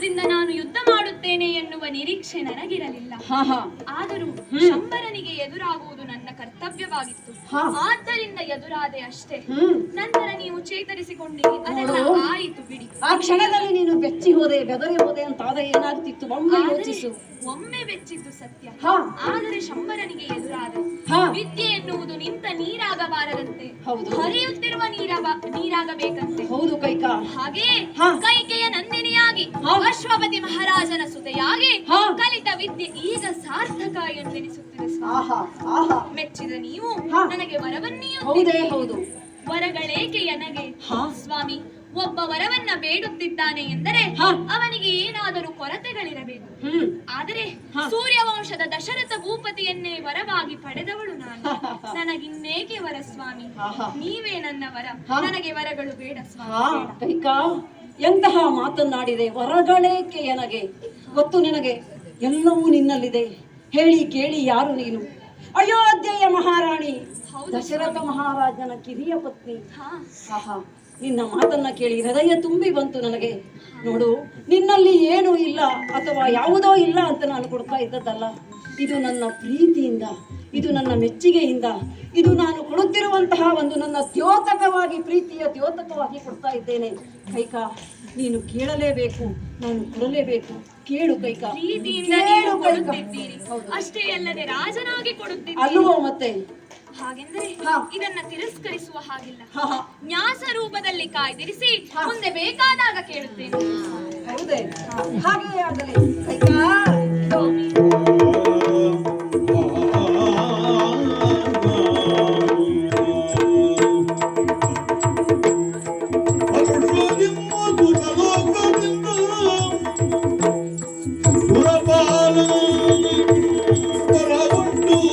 ಪರಾಕ್ರಮದಿಂದ ನಾನು ಯುದ್ಧ ಮಾಡುತ್ತೇನೆ ಎನ್ನುವ ನಿರೀಕ್ಷೆ ನನಗಿರಲಿಲ್ಲ. ಆದರೂ ಶಂಬರನಿಗೆ ಎದುರಾಗುವುದು ನನ್ನ ಕರ್ತವ್ಯವಾಗಿತ್ತು. ಆದ್ದರಿಂದ ಎದುರಾದೆ ಅಷ್ಟೇ. ನಂತರ ನೀವು ಚೇತರಿಸಿಕೊಂಡಿರಿ, ಅದೆಲ್ಲ ಆಯಿತು ಬಿಡಿ. ಆ ಕ್ಷಣದಲ್ಲಿ ನೀನು ಬೆಚ್ಚಿ ಹೋದೆ, ಬೆದರಿ ಹೋದೆ ಅಂತಾದ ಏನಾಗ್ತಿತ್ತು? ಒಮ್ಮೆ ಯೋಚಿಸು. ಒಮ್ಮೆ ಬೆಚ್ಚಿದ್ದು ಸತ್ಯ, ಆದರೆ ಶಂಬರನಿಗೆ ಎದುರಾದೆ. ವಿದ್ಯೆ ಎನ್ನುವುದು ನಿಂತ ನೀರಾಗಬಾರದಂತೆ, ಹರಿಯುತ್ತಿರುವ ನೀರಾಗಬೇಕಂತೆ. ಹೌದು ಕೈಕಾ. ಹಾಗೆ ಕೈಕೆಯ ನಂದಿನಿಯಾಗಿ ಅಶ್ವಪತಿ ಮಹಾರಾಜನ ಸುತೆಯಾಗಿ ಕಲಿತ ವಿದ್ಯೆ ಈಗ ಸಾರ್ಥಕ ಎಂದೆನಿಸುತ್ತಿದೆ ಸ್ವಾಮಿ. ಮೆಚ್ಚಿದ ನೀವು ನನಗೆ ವರವನ್ನೀಯುತ್ತಿದ್ದೀರಿ. ವರಗಳೇಕೆ ನನಗೆ ಸ್ವಾಮಿ? ಒಬ್ಬ ವರವನ್ನ ಬೇಡುತ್ತಿದ್ದಾನೆ ಎಂದರೆ ಅವನಿಗೆ ಏನಾದರೂ ಕೊರತೆಗಳಿರಬೇಕು. ಆದರೆ ಸೂರ್ಯವಂಶದ ದಶರಥ ಭೂಪತಿಯನ್ನೇ ವರವಾಗಿ ಪಡೆದವಳು ನಾನು. ನನಗಿನ್ನೇಕೆ ವರ ಸ್ವಾಮಿ? ನೀವೇ ನನ್ನ ವರ, ನನಗೆ ವರಗಳು ಬೇಡ ಸ್ವಾಮಿ. ಕೈಕಾ, ಎಂತಹ ಮಾತನ್ನಾಡಿದೆ. ವರಗಳೇಕೆ ನನಗೆ? ಗೊತ್ತು ನಿನಗೆ, ಎಲ್ಲವೂ ನಿನ್ನಲ್ಲಿದೆ. ಹೇಳಿ ಕೇಳಿ ಯಾರು ನೀನು? ಅಯೋಧ್ಯೆಯ ಮಹಾರಾಣಿ, ದಶರಥ ಮಹಾರಾಜನ ಕಿರಿಯ ಪತ್ನಿ. ನಿನ್ನ ಮಾತನ್ನ ಕೇಳಿ ಹೃದಯ ತುಂಬಿ ಬಂತು ನನಗೆ. ನೋಡು, ನಿನ್ನಲ್ಲಿ ಏನೂ ಇಲ್ಲ ಅಥವಾ ಯಾವುದೋ ಇಲ್ಲ ಅಂತ ನಾನು ಕೊಡ್ತಾ ಇದ್ದದ್ದಲ್ಲ. ಇದು ನನ್ನ ಪ್ರೀತಿಯಿಂದ, ಇದು ನನ್ನ ಮೆಚ್ಚುಗೆಯಿಂದ, ಇದು ನಾನು ಕೊಡುತ್ತಿರುವಂತಹ ಒಂದು ನನ್ನ ದ್ಯೋತಕವಾಗಿ, ಪ್ರೀತಿಯ ದ್ಯೋತಕವಾಗಿ ಕೊಡ್ತಾ ಇದ್ದೇನೆ. ಕೈಕಾ, ನೀನು ಕೇಳಲೇಬೇಕು, ನಾನು ಕೊಡಲೇಬೇಕು. ಕೇಳು ಕೈಕಾ. ಅಷ್ಟೇ ಅಲ್ಲದೆ ರಾಜನಾಗಿ ಕೊಡುತ್ತಿದ್ದೆ ಅಲ್ವೋ? ಮತ್ತೆ ಹಾಗೆಂದರೆ ಇದನ್ನ ತಿರಸ್ಕರಿಸುವ ಹಾಗಿಲ್ಲ. ನ್ಯಾಸ ರೂಪದಲ್ಲಿ ಕಾಯ್ದಿರಿಸಿ ಮುಂದೆ ಬೇಕಾದಾಗ ಕೇಳುತ್ತೇನೆ. ಹೌದೇ? ಹಾಗೆಯೇ ಆಗಲಿ ಕೈಕಾ. ನಿಮ್ಮ